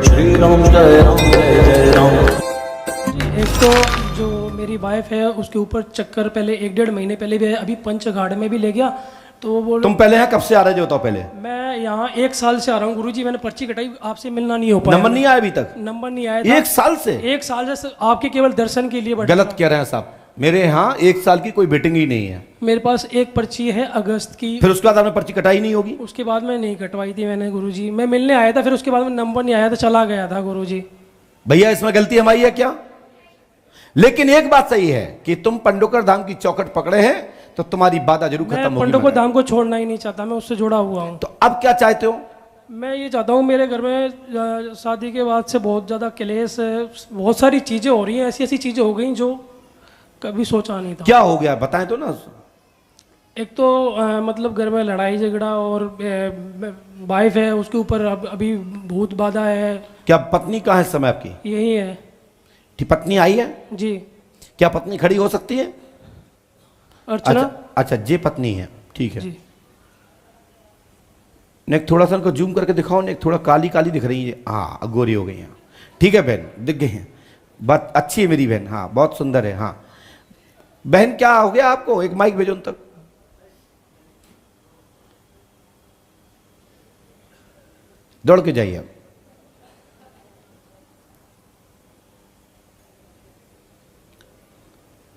श्री राम जय राम जय जय राम। एक तो जो मेरी वाइफ है उसके ऊपर चक्कर पहले 1-1.5 महीने पहले भी है, अभी पंचघाट में भी ले गया तो वो बोल। तुम पहले हैं कब से आ रहे हो? तो पहले मैं यहाँ 1 साल से आ रहा हूँ गुरुजी, मैंने पर्ची कटाई, आपसे मिलना नहीं हो पाया। नंबर नहीं आया अभी तक? नंबर नहीं आया था। 1 साल से? 1 साल से आपके केवल दर्शन के लिए बैठा गलत था। कह रहे हैं साहब, मेरे यहाँ 1 साल की कोई वेटिंग ही नहीं है। मेरे पास एक पर्ची है अगस्त की। फिर उसके बाद आपने पर्ची कटाई नहीं होगी? उसके बाद मैं नहीं कटवाई थी मैंने गुरुजी, मैं मिलने आया था, फिर उसके बाद में नंबर नहीं आया था, चला गया था गुरुजी। भैया इसमें गलती हमारी है क्या? लेकिन एक बात सही है कि तुम पंडोकर धाम की चौखट पकड़े हैं तो तुम्हारी बाधा जरूर खत्म होगी। पंडोकर धाम को छोड़ना ही नहीं चाहता, मैं उससे जुड़ा हुआ हूँ। तो अब क्या चाहते हो? मैं ये चाहता हूँ, मेरे घर में शादी के बाद से बहुत ज़्यादा क्लेश है, बहुत सारी चीज़ें हो रही हैं, ऐसी ऐसी चीज़ें हो गई जो कभी सोचा नहीं था। क्या हो गया बताएं तो ना। एक तो मतलब घर में लड़ाई झगड़ा, और वाइफ है उसके ऊपर अभी भूत बाधा है। क्या पत्नी कहाँ है इस समय आपकी? यही है। ठीक, पत्नी आई है जी। क्या पत्नी खड़ी हो सकती है? अर्चना। अच्छा जे पत्नी है, ठीक है। जी। नेक थोड़ा सा उनको जूम करके दिखाओ, नेक थोड़ा काली काली दिख रही है। हाँ गोरी हो गई हैं, ठीक है बहन, दिख गई हैं, बात अच्छी है मेरी बहन, हाँ बहुत सुंदर है। हाँ बहन क्या हो गया आपको? एक माइक भेजो उन तक। दौड़ के जाइए।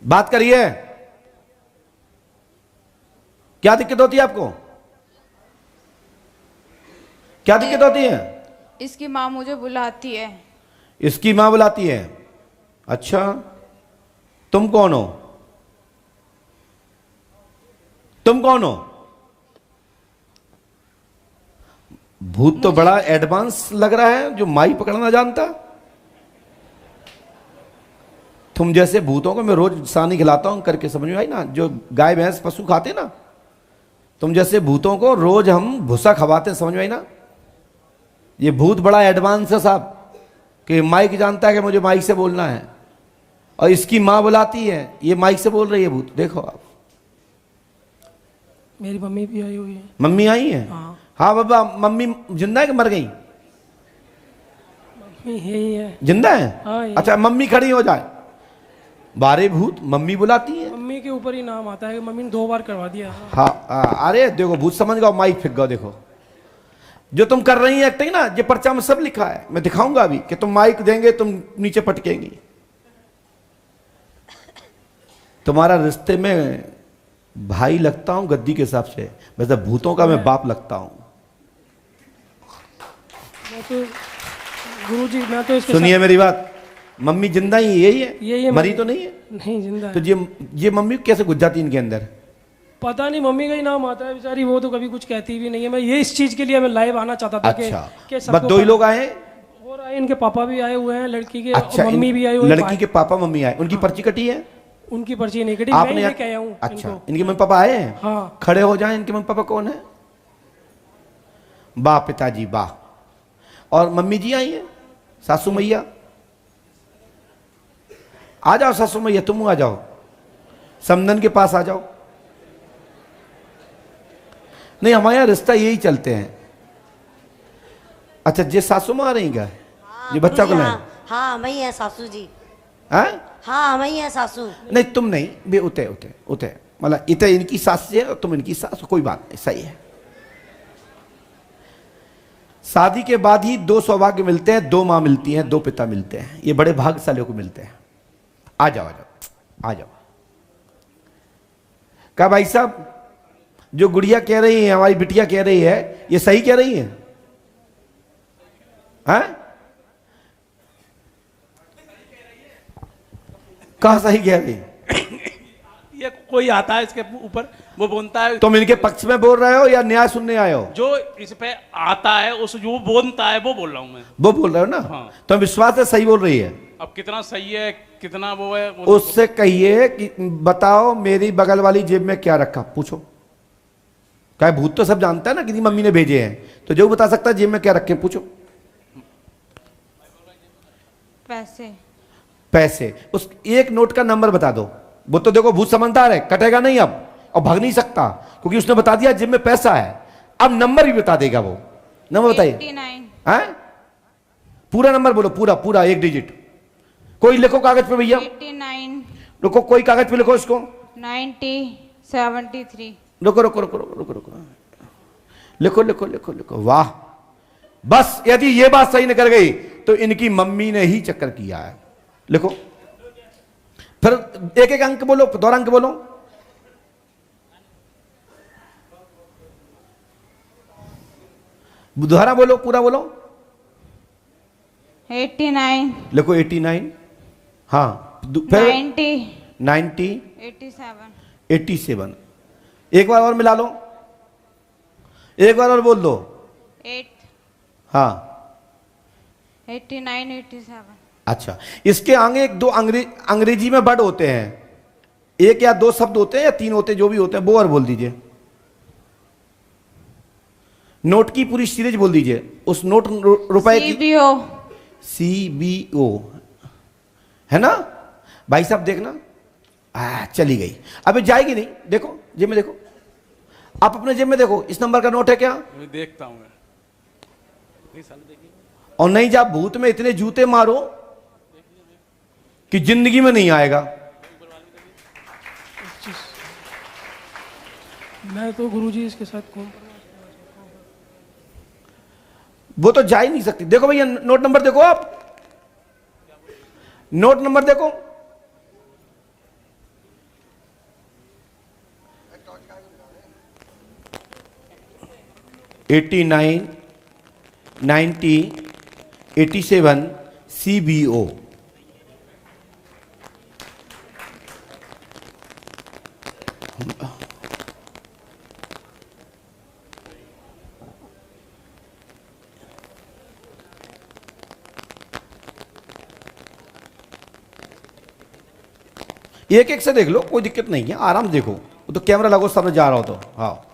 बात करिए, क्या दिक्कत होती है आपको? क्या दिक्कत होती है? इसकी माँ मुझे बुलाती है। इसकी मां बुलाती है? अच्छा, तुम कौन हो? तुम कौन हो? भूत तो बड़ा एडवांस लग रहा है, जो माई पकड़ना जानता। तुम जैसे भूतों को मैं रोज सानी खिलाता हूं करके, समझ में आई ना? जो गाय भैंस पशु खाते ना, तुम जैसे भूतों को रोज हम भूसा खवाते हैं, समझ में आई ना? ये भूत बड़ा एडवांस है साहब, कि माइक जानता है कि मुझे माइक से बोलना है, और इसकी मां बुलाती है, ये माइक से बोल रही है भूत। देखो आप, मेरी मम्मी भी आई हुई है। मम्मी आई है? हाँ बाबा, मम्मी जिंदा है कि मर गई? मम्मी यही है। जिंदा है? हाँ, अच्छा मम्मी खड़ी हो जाए। बारे भूत मम्मी बुलाती है। मम्मी के ऊपर ही नाम आता है, मम्मी ने 2 बार करवा दिया। हाँ अरे देखो भूत समझ गया, माइक फेंक गया। देखो जो तुम कर रही है एक्टिंग ना, ये पर्चा में सब लिखा है, मैं दिखाऊंगा अभी कि तुम माइक देंगे तुम नीचे पटकेंगी। तुम्हारा रिश्ते में भाई लगता हूं गद्दी के हिसाब से, वैसे भूतों का मैं बाप लगता हूं। तो गुरुजी मैं तो इसके सुनिए मेरी बात, मम्मी जिंदा ही यही है? यही है। मरी तो नहीं है? नहीं, जिंदा है। तो ये मम्मी कैसे घुस जाती इनके अंदर? पता नहीं, मम्मी का ही नाम आता है बेचारी, वो तो कभी कुछ कहती भी नहीं है। मैं ये इस चीज के लिए मैं लाइव आना चाहता था। अच्छा, कि बस 2 ही लोग आए हैं? और आए, इनके पापा भी आए हुए हैं, लड़की के। अच्छा, मम्मी भी आई हुई है। लड़की के पापा मम्मी आए, उनकी पर्ची कटी है? उनकी पर्ची नहीं कटी, आपने मैं लेके आया हूँ। अच्छा, इनके मम्मी पापा आए हैं? हाँ। खड़े हो जाएं, इनके मम्मी पापा कौन है? वाह पिताजी वाह। और मम्मी जी आई हैं? सासू मैया आ जाओ, सासू मैया तुम आ जाओ, समदन के पास आ जाओ। नहीं हमारे यहाँ रिश्ता यही चलते हैं। अच्छा, जे सासू मां आ रही क्या? ये बच्चा को लाए? हाँ मैं ही है सासू जी। हैं? हाँ मैं ही है सासू। नहीं तुम नहीं बे, उते उते उते मतलब इते इनकी सास है और तुम इनकी सास, कोई बात नहीं, सही है। शादी के बाद ही 2 सौभाग्य मिलते हैं, 2 मां मिलती हैं, 2 पिता मिलते हैं, ये बड़े भाग्यशालियों को मिलते हैं। आ जाओ आ जाओ आ जाओ। क्या भाई साहब, जो गुड़िया कह रही है, हमारी बिटिया कह रही है, ये सही कह रही है? हैं? कहाँ सही कह रही? ये कोई आता है इसके ऊपर, वो बोलता है। तुम इनके पक्ष में बोल रहे हो या न्याय सुनने आए हो? जो इस पे आता है, उस जो बोलता है वो बोल रहा हूं मैं। वो बोल रहे हो ना? हाँ। तो विश्वास है सही बोल रही है। अब कितना सही है कितना वो है, वो उससे कहिए कि बताओ मेरी बगल वाली जेब में क्या रखा, पूछो। क्या भूत तो सब जानता है ना, किसी मम्मी ने भेजे हैं, तो जो बता सकता है जेब में क्या रखे, पूछो। पैसे। पैसे, उस एक नोट का नंबर बता दो। वो तो देखो भूत समझदार है, कटेगा नहीं अब और भाग नहीं सकता, क्योंकि उसने बता दिया जेब में पैसा है। अब नंबर भी बता देगा वो। नंबर बताइए। 89। हैं? पूरा नंबर बोलो, पूरा पूरा एक डिजिट। कोई लिखो कागज पे भैया, 89 रुको, कोई कागज पे लिखो इसको। 90 73। रुको रुको रुको रुको रुको रुको, लिखो लिखो लिखो लिखो। वाह, बस यदि ये बात सही निकल गई तो इनकी मम्मी ने ही चक्कर किया है। लिखो, फिर एक एक अंक बोलो, दोहरा अंक बोलो। दोहरा बोलो, पूरा बोलो। 89 लिखो 89, हाँ, फिर 90 90 87। 87। एक बार और मिला लो, एक बार और बोल दो। 8 हाँ 89 87। अच्छा, इसके आगे एक दो अंग्रेजी में वर्ड होते हैं, एक या दो शब्द होते हैं या तीन होते हैं, जो भी होते हैं वो और बोल दीजिए। नोट की पूरी सीरीज बोल दीजिए, उस नोट रुपए की। CBO CBO है ना भाई साहब, देखना चली गई, अबे जाएगी नहीं। देखो जेब में, देखो आप अपने जेब में देखो, इस नंबर का नोट है क्या? मैं देखता हूँ मैं। नहीं साले देखिए। और नहीं, जब भूत में इतने जूते मारो कि जिंदगी में नहीं आएगा। मैं तो गुरुजी इसके साथ घूम, वो तो जा ही नहीं सकती। देखो भैया नोट नंबर देखो, आप नोट नंबर देखो। Eighty 89 90 87 CBO। एक एक से देख लो, कोई दिक्कत नहीं है, आराम से देखो। वो तो कैमरा लगो सामने जा रहा हो तो। हाँ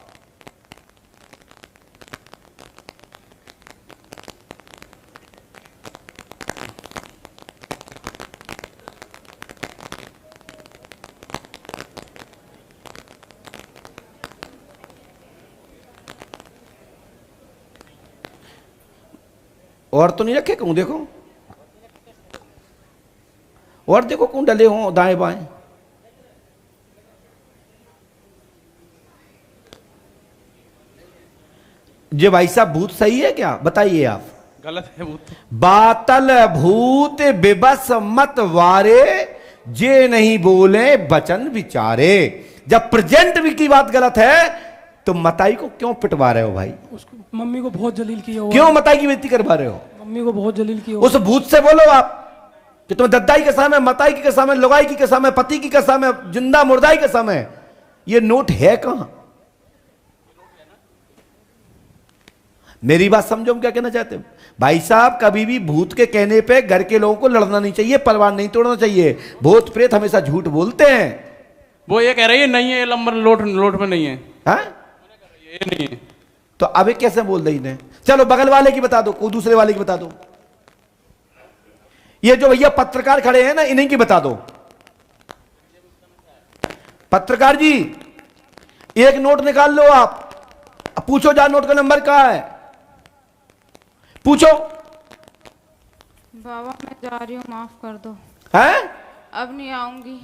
और तो नहीं रखे कहूं, देखो और देखो कौन डले हो दाएं बाएं। ये भाई साहब भूत सही है क्या, बताइए आप। गलत है भूत। बातल भूत बिबस मत वारे, जे नहीं बोले बचन विचारे। जब प्रेजेंट भी की बात गलत है तो मताई को क्यों पिटवा रहे हो भाई? उसको मम्मी को बहुत जलील किया हुआ, क्यों मताई की बेइज्जती करवा रहे हो? मम्मी को बहुत जलील किया हुआ। उस भूत से बोलो आप कि तुम्हें दद्दाई के सामने, मताई की कसम है, लुगाई की कसम है, पति की कसम है, जिंदा मुर्दाई की कसम है, ये नोट है कहां? मेरी बात समझो, हम क्या कहना चाहते हैं भाई साहब। कभी भी भूत के कहने पे घर के लोगों को लड़ना नहीं चाहिए, परिवार नहीं तोड़ना चाहिए। भूत प्रेत हमेशा झूठ बोलते हैं। वो ये कह रही है नहीं है, ये नंबर लोट में नहीं है। हाँ? ये नहीं है तो अबे कैसे बोल रही ने? चलो बगल वाले की बता दो, कोई दूसरे वाले की बता दो। ये जो भैया पत्रकार खड़े हैं ना, इन्हीं की बता दो। पत्रकार जी एक नोट निकाल लो आप, अब पूछो जा नोट का नंबर कहां है, पूछो। बाबा मैं जा रही हूँ, माफ कर दो, हैं? अब नहीं आऊंगी।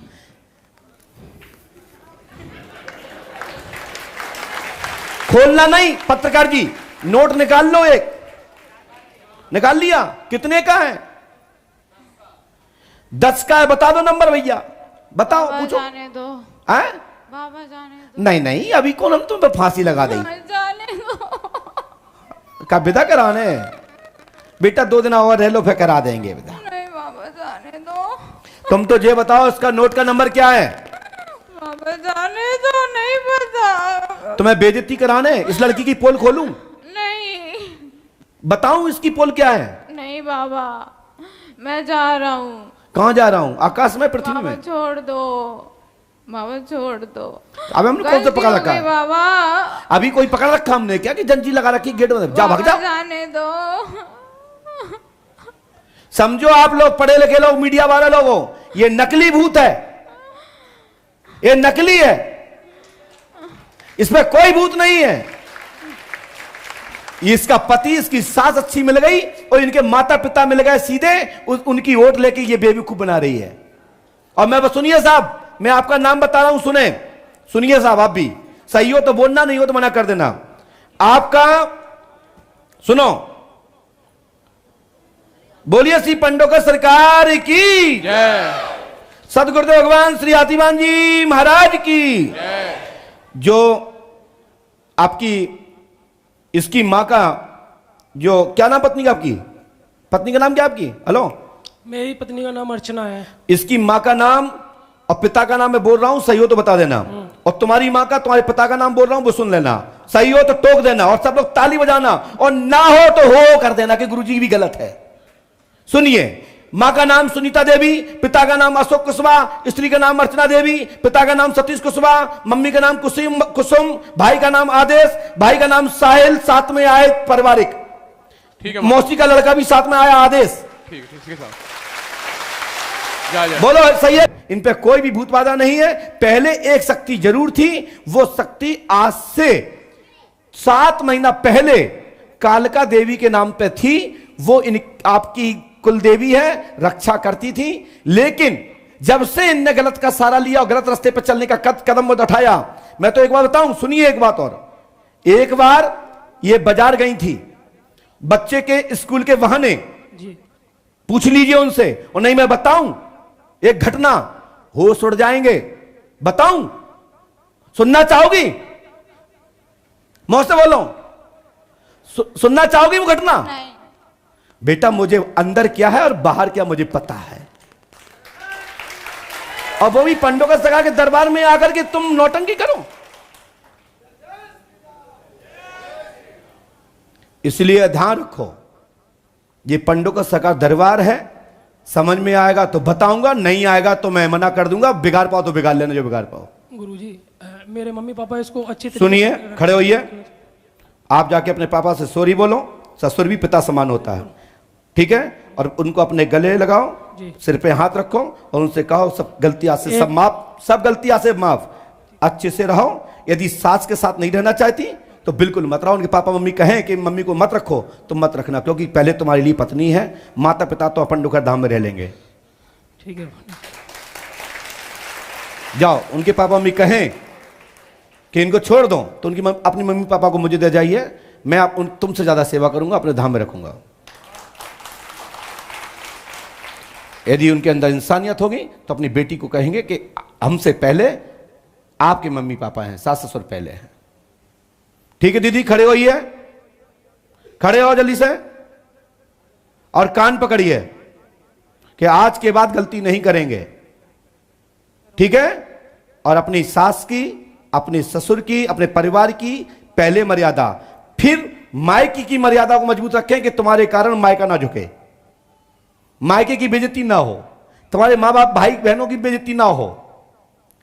खोलना नहीं पत्रकार जी, नोट निकाल लो। एक निकाल लिया, कितने का है? 10 का है, बता दो नंबर भैया, बताओ, बाबा पूछो। जाने दो, हैं? बाबा जाने दो, नहीं नहीं, अभी कौन हम तुम्हें फांसी लगा दें? जाने दो। का विदा कराने? बेटा 2 दिन और रह लो, फिर करा देंगे विदा। नहीं बाबा जाने दो, तुम तो ये बताओ इसका नोट का नंबर क्या है? बाबा जाने दो, नहीं पता। तुम्हें बेइज्जती कराने इस लड़की की पोल खोलूं? नहीं बताऊं इसकी पोल क्या है? नहीं बाबा, मैं जा रहा हूँ। कहां जा रहा हूं? आकाश में, पृथ्वी बाबा में? छोड़ दो, बाबा छोड़ दो। अब हमने कौन सा गलती पकड़ हो रखा गई है? बाबा, अभी कोई पकड़ रखा हमने क्या कि जंजीर लगा रखी गेट में? जा, भाग बाबा जा। जाने दो। समझो आप लोग पढ़े लिखे लोग, मीडिया वाले लोगों, ये नकली भूत है, ये नकली है, इसमें कोई भूत नहीं है। इसका पति, इसकी सास अच्छी मिल गई और इनके माता पिता मिल गए सीधे, उनकी वोट लेके ये बेवकूफ बना रही है। और मैं बस, सुनिए साहब, मैं आपका नाम बता रहा हूं, सुनिए साहब, आप भी सही हो तो बोलना, नहीं हो तो मना कर देना। आपका सुनो, बोलिए श्री पंडोकर सरकार की जय, सदगुरुदेव भगवान श्री हाथीवान जी महाराज की जय। जो आपकी इसकी मां का जो क्या नाम पत्नी का, आपकी पत्नी का नाम क्या आपकी? हेलो, मेरी पत्नी का नाम अर्चना है। इसकी मां का नाम और पिता का नाम मैं बोल रहा हूं, सही हो तो बता देना। और तुम्हारी मां का, तुम्हारे पिता का नाम बोल रहा हूं, वो सुन लेना। सही हो तो टोक देना और सब लोग ताली बजाना, और ना हो तो हो कर देना कि गुरुजी भी गलत है। सुनिए, मां का नाम सुनीता देवी, पिता का नाम अशोक कुशवाहा, स्त्री का नाम अर्चना देवी, पिता का नाम सतीश कुशवाहा, मम्मी का नाम कुसुम, भाई का नाम आदेश, भाई का नाम साहिल, साथ में आए पारिवारिक, ठीक है, मौसी का लड़का भी साथ में आया आदेश। ठीक है साहब, जा जा। बोलो सही है? इन पे कोई भी भूत बाधा नहीं है। पहले एक शक्ति जरूर थी, वो शक्ति आज से 7 महीना पहले कालका देवी के नाम पे थी। वो आपकी कुल देवी है, रक्षा करती थी। लेकिन जब से इनने गलत का सहारा लिया और गलत रास्ते पर चलने का कदम उठाया, मैं तो एक बात बताऊं, सुनिए एक बात और। एक बार ये बाजार गई थी बच्चे के स्कूल के बहाने, पूछ लीजिए उनसे, और नहीं मैं बताऊं एक घटना, होश उड़ जाएंगे। बताऊं, सुनना चाहोगी? मुझसे बोलो, सुनना चाहोगी वो घटना? नहीं। बेटा, मुझे अंदर क्या है और बाहर क्या मुझे पता है। और वो भी पंडोकर सरकार के दरबार में आकर के तुम नौटंकी करो। इसलिए ध्यान रखो, ये पंडोकर सरकार दरबार है। समझ में आएगा तो बताऊंगा, नहीं आएगा तो मैं मना कर दूंगा। बिगाड़ पाओ तो बिगाड़ लेना, जो बिगाड़ पाओ। गुरुजी, मेरे मम्मी पापा इसको अच्छी तरीके सुनिए, से खड़े होइए। आप जाके अपने पापा से सॉरी बोलो। ससुर भी पिता समान होता है, ठीक है? और उनको अपने गले लगाओ, सिर पे हाथ रखो और उनसे कहो सब गलतियां से सब माफ, सब गलतियां से माफ, अच्छे से रहो। यदि सास के साथ नहीं रहना चाहती तो बिल्कुल मत रहो। उनके पापा मम्मी कहें कि मम्मी को मत रखो तो मत रखना, क्योंकि पहले तुम्हारे लिए पत्नी है, माता पिता तो पंडोकर धाम में रह लेंगे। ठीक है, जाओ। उनके पापा मम्मी कहें कि इनको छोड़ दो तो उनकी अपनी मम्मी पापा को मुझे दे जाइए, मैं तुमसे ज्यादा सेवा करूंगा, अपने धाम में रखूंगा। यदि उनके अंदर इंसानियत होगी तो अपनी बेटी को कहेंगे कि हमसे पहले आपके मम्मी पापा हैं, सास ससुर पहले हैं। ठीक है दीदी, खड़े होइए, खड़े हो जल्दी से, और कान पकड़िए कि आज के बाद गलती नहीं करेंगे, ठीक है? और अपनी सास की, अपने ससुर की, अपने परिवार की पहले मर्यादा, फिर मायके की मर्यादा को मजबूत रखें कि तुम्हारे कारण मायका ना झुके, मायके की बेइज्जती ना हो, तुम्हारे मां बाप भाई बहनों की बेइज्जती ना हो।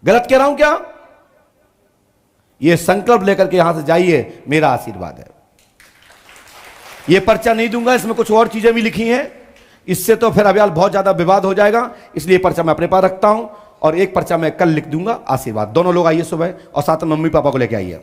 गलत कह रहा हूं क्या? यह संकल्प लेकर के यहां से जाइए, मेरा आशीर्वाद है। यह पर्चा नहीं दूंगा, इसमें कुछ और चीजें भी लिखी हैं, इससे तो फिर अभी बहुत ज्यादा विवाद हो जाएगा, इसलिए पर्चा मैं अपने पास रखता हूं। और एक पर्चा मैं कल लिख दूंगा, आशीर्वाद। दोनों लोग आइए सुबह और साथ में मम्मी पापा को लेके आइए।